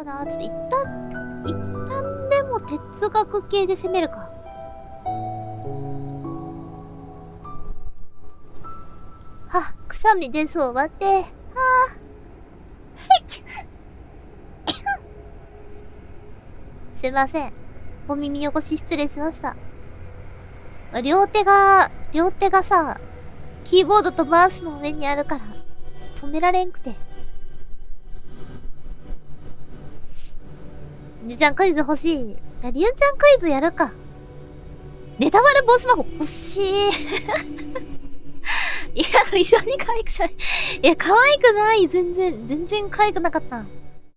な。ちょっと一旦でも哲学系で攻めるか。は、くしゃみ出そう。待って。はぁ。すいません。お耳汚し失礼しました。両手がさ、キーボードとマウスの上にあるから、止められんくて。りゅうちゃんクイズ欲しい。りゅうちゃんクイズやるか。ネタバレ防止魔法欲しい。いや、一緒に可愛くしゃべいや、可愛くない。全然可愛くなかった。